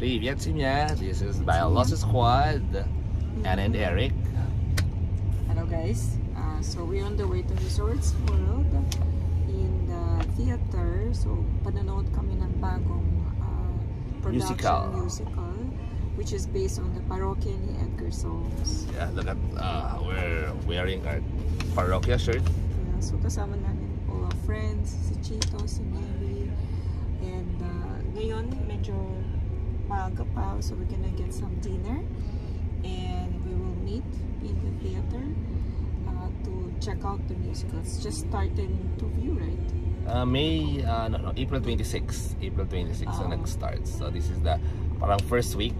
Привет, семья. This is Biology Squad. Anna and Eric. Hello guys. So we're on the way to Resorts World in the theater. So panonood kami ng bagong production musical which is based on the Parokya ni Edgar Soames. Yeah, look at we're wearing our Parokya shirt. Yeah, so kasama namin all our friends, si Chito, si Mary, and ngayon medyo maaga pa, so we're gonna get some dinner and we will meet in the theater to check out the musical. It's just starting to view, right? April 26. April 26 na nag-start. So this is the parang first week,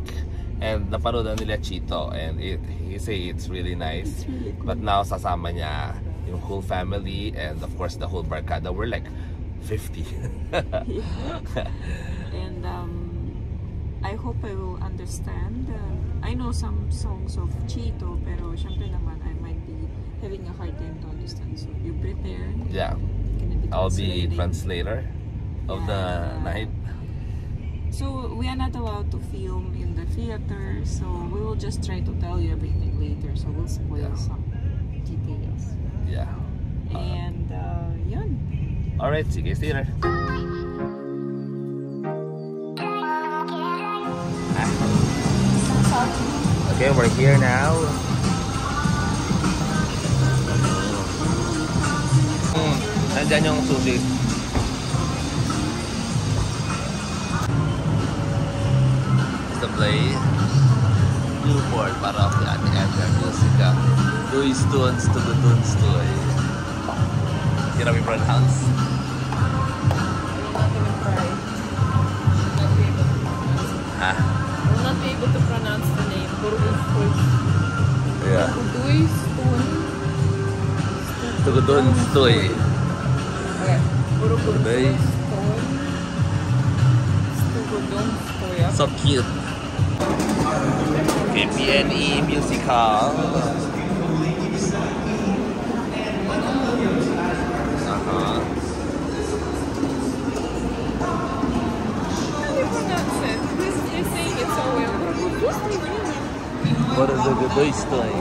and napanood na nila Chito, and he say it's really nice. It's really cool. But now sasama niya yung whole family and of course the whole barkada. We're like 50. And I hope I will understand. I know some songs of Chito, pero syempre naman I might be having a hard time to understand. So you prepare. Yeah. I'll be translator of the night. So we are not allowed to film in the theater, so we will just try to tell you everything later. So we'll spoil some details. Yeah. And yun. Alright, sige, theater. Okay, we're here now. Nandyan yung sushi. The play Newport Parokya ni Edgar Musica. Luis Tunes to the Tunes to Can we pronounce? I will not be able to pronounce the name. Yeah. Tugudun Stoy. So cute. Okay, PNE musical. What is the good story?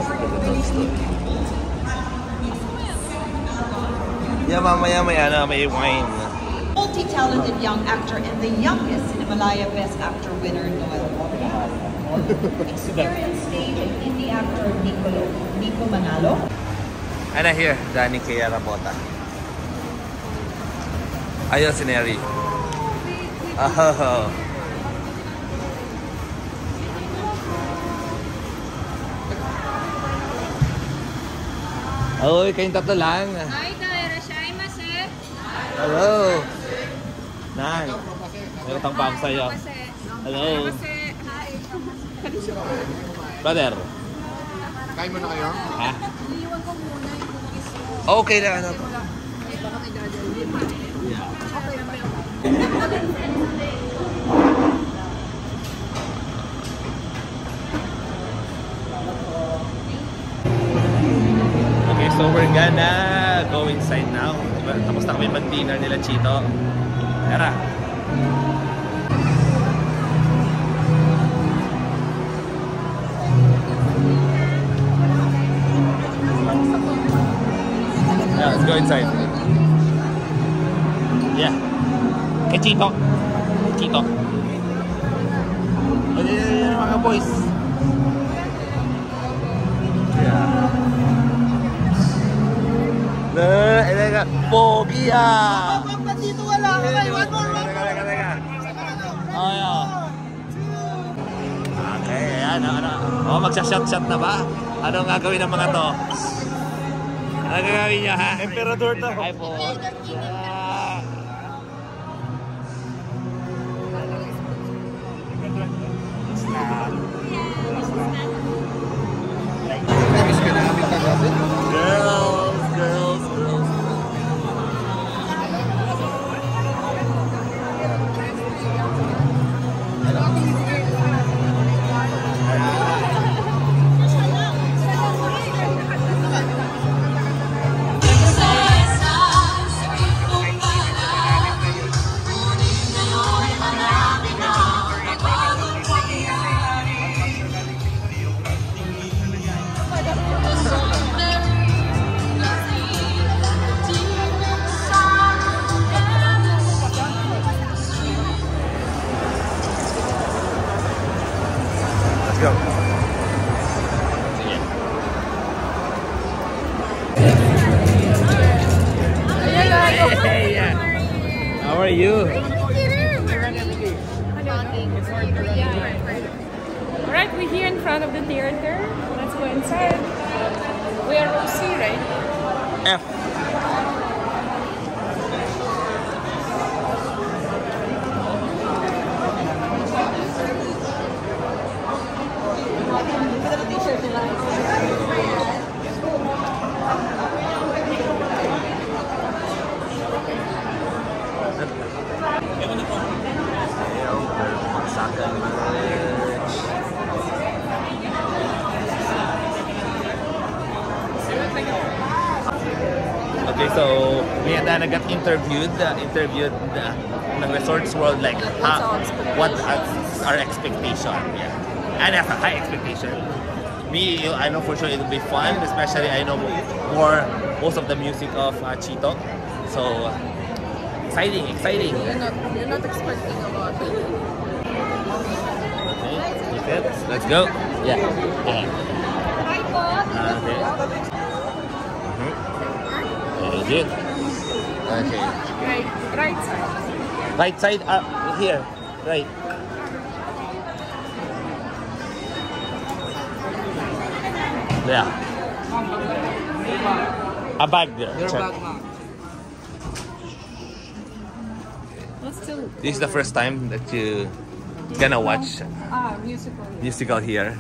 Yeah, mamaya may wine. Multi-talented young actor and the youngest Cinemalaya Best Actor winner, Noel Morgan. Experienced stage and indie actor Nico Manalo. Ana here, Danny Kea Rabota. Ayun si Neri. Oh. Oy, kayong tatlo lang. Hi, Irashaimase. Hello. Nan. May utang pa ako sa'yo. Hello. Brother. Kain mo na kayo? Ha? Iiwan ko muna yung kiss. Okay na ano. Baka may dadalhin. Yeah. Okay na kayo. Okay, so we're gonna go inside now. Tapos na kami mag-dinner nila Chito. Tara. Yeah, let's go inside. Yeah. Kay Chito. Chito. Ayan mga boys. Yeah. Pogi ah! Dito wala. Okay, one more. Teka. Oh, yeah. Okay, ayan. Oh, magsha-shot na ba? Anong gagawin ng mga to? Anong gagawin niya, ha? Emperador to. Ay po. Namiss ka namin kagabi. Girls. go. Hey, how are you? Alright, we're here in front of the theater. Let's go inside. We are row C, right? F. Okay, so me and Dana got interviewed in Resorts World, like what our expectation, yeah, and have a high expectation. Me, I know for sure it will be fun, especially I know most of the music of Chito, so exciting. You're not expecting a lot. Okay, let's go. Yeah. Okay. Very good. Okay. Right side. Right side, here. Right. Yeah. A bag there. Check. This is the first time that you gonna watch musical here.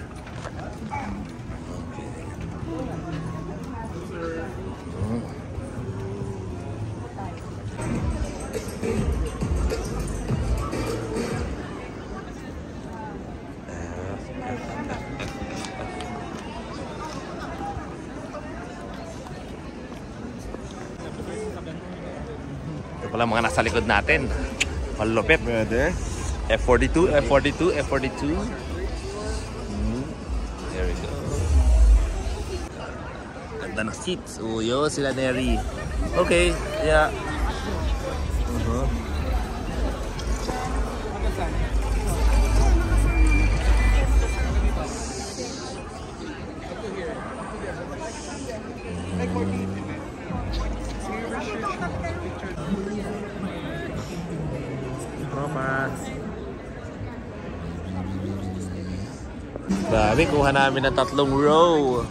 Ito pala mga nasa likod natin. Malupit. F42. There we go. Ganda ng seats. Uyo, sila Neri. Okay, yeah. Grabe, kuha namin ng 3 row.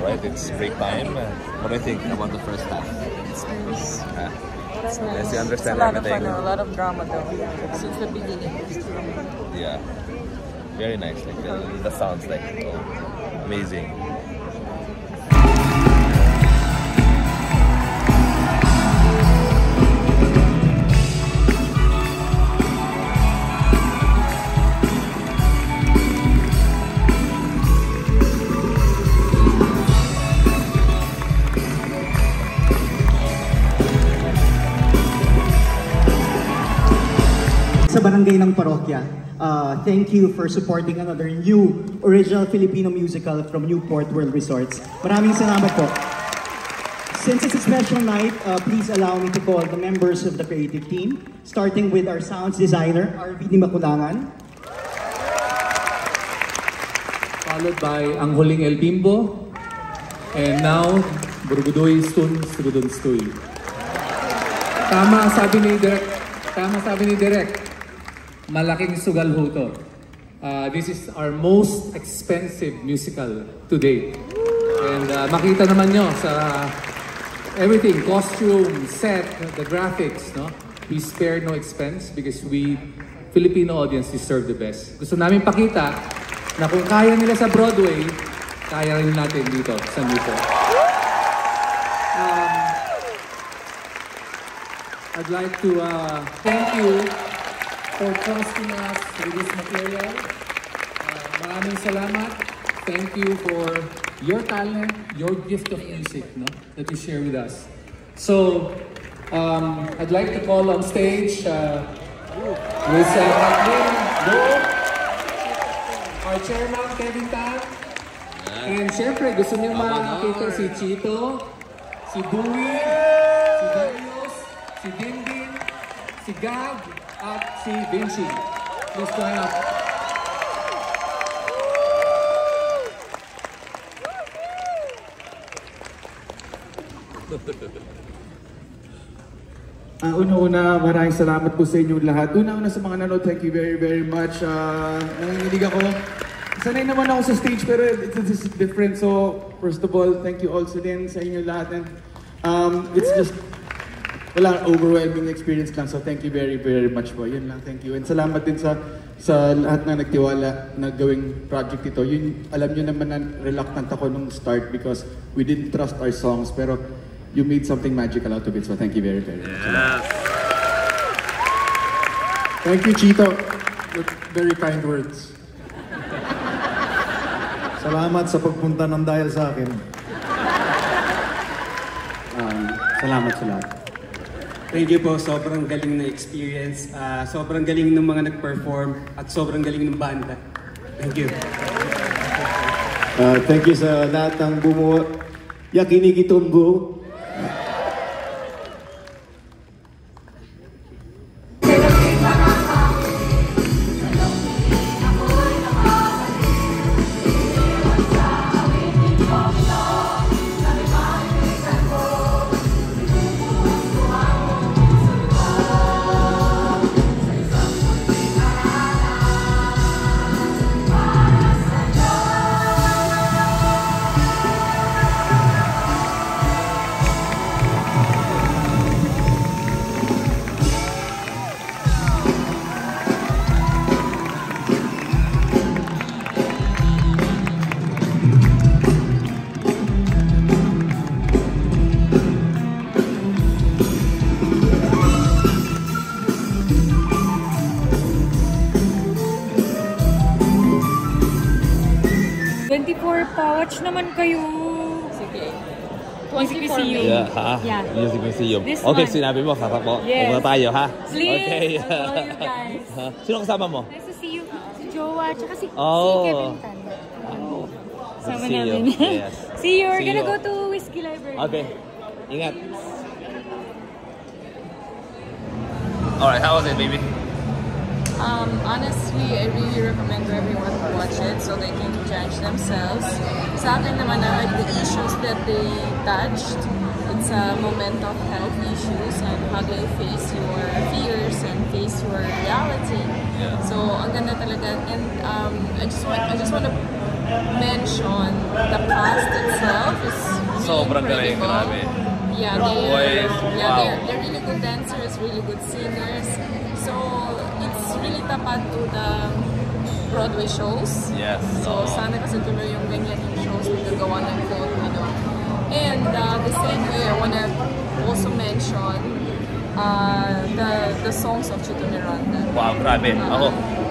Right, it's break time. What do you think about the first half? It's nice. Yes, you understand it's a lot everything. of fun, a lot of drama though. Since the beginning. Yeah, very nice. Like the sounds, like amazing. Sa barangay ng parokya, thank you for supporting another new original Filipino musical from Newport World Resorts. Maraming salamat po. Since it's a special night, please allow me to call the members of the creative team, starting with our sounds designer, RV Makulangan. Followed by Ang Huling El Bimbo, and now Burgudoy Stun Sugudun Stoy. Tama sabi ni Direk, malaking sugal ho to. This is our most expensive musical to date. And makita naman nyo sa everything, costume, set, the graphics, no? We spare no expense because Filipino audience deserve the best. Gusto namin pakita na kung kaya nila sa Broadway, kaya rin natin dito sa Newport. I'd like to thank you for trusting us with this material. Maraming salamat. Thank you for your talent, your gift of music, no, that you share with us. So, I'd like to call on stage Miss Kathleen Go, our chairman Kevin Tan, and syempre gusto niyo makita si Chito, si Dewey, si Darius, si Dindin, si Gab, at si Vinci. Please join up. Una-una, maraming salamat po sa inyong lahat. Una-una sa mga nanood, thank you very, very much. Nanginginig ako. Sanay naman ako sa stage pero it's different. So, first of all, thank you also din sa inyong lahat. And it's just, overwhelming experience lang. So, thank you very, very much po. Yun lang, thank you. And salamat din sa lahat na nagtiwala na gawing project ito. Yun, alam nyo naman na reluctant ako nung start because we didn't trust our songs. Pero, you made something magical out of it, so thank you very, very much. Yes. Thank you, Chito. Very kind words. Salamat sa pagpunta ng dahil sa akin. Salamat sa lahat. Thank you po, sobrang galing na experience. Sobrang galing ng mga nag-perform at sobrang galing ng banda. Thank you. Thank you sa lahat ng bumuo. Yakinikitumbu. Watch naman kayo. Sige. Music Museum. Yeah, ha? Yeah. Music Museum. This Okay, one. sinabi mo, sarap mo. Yes. Pumunta tayo, ha? Please, Okay. I love you guys. Sino kasama mo? Nice to see you. Si Jowa, tsaka si Oh. Kevin Tan. Oh. Sama See you. namin. Yes. See you. We're See gonna you. go to Whiskey Library. Okay. Ingat. Alright, how was it, baby? Honestly, I really recommend everyone to watch it so they can judge themselves. Sa akin naman, I like the issues that they touched. It's a moment of health issues and how do you face your fears and face your reality. Yeah. So, ang ganda talaga. And I just want to mention the cast itself is really Sobrang galing, incredible. grabe. Yeah, Wow. they're really good dancers, really good singers. So it's really tapat to the Broadway shows. Yes. So sana kasi tuloy yung ganyan yung shows na gagawa ng Filipino. And the same way, I wanna also mention the songs of Chito Miranda. Wow, grabe.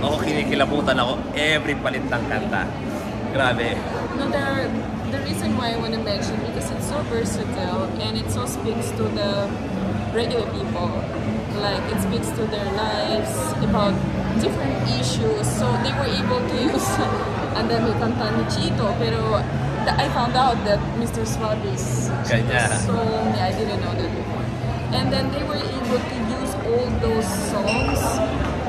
Ako kinikilabutan ako every palit ng kanta. Grabe. No, the reason why I want to mention because it's so versatile and it so speaks to the regular people. Like it speaks to their lives about different issues. So they were able to use and then may kanta ni Chito. Pero I found out that Mr. Swab is Chito's song. Yeah, I didn't know that before. And then they were able to use all those songs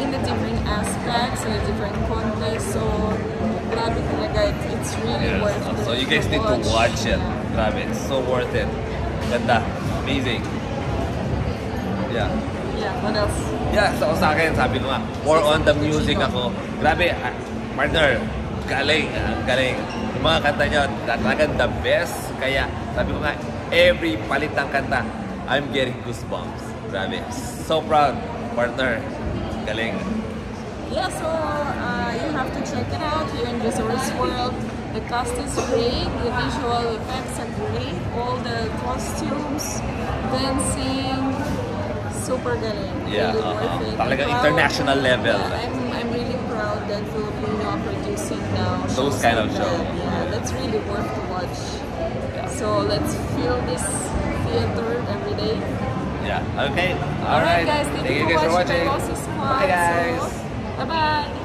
in the different aspects, in a different context. So grabe talaga, it's really worth it. So you guys need to watch it. Grabe, it's so worth it. Ganda. Amazing. Yeah. Yeah, what else? Yeah, so sa akin, sabi ko nga, more on the music ako. Grabe, partner, galing, galing. Yung mga kanta nyo, talagang the best. Kaya, sabi ko nga, every palit ng kanta, I'm getting goosebumps. Grabe. So proud, partner. Galing. Yeah, so you have to check it out here in Resorts World. The cast is great, the visual effects are great, all the costumes, dancing, super galing. Yeah, really worth it. talagang Proud. international level. Yeah, I'm really proud that Filipino are producing now Those shows kind of like shows. that. Yeah, that's really worth to watch. So let's fill this theater every day Yeah. Okay. Alright guys, thank you for watching my Bossy Squad. Bye guys. So, bye-bye.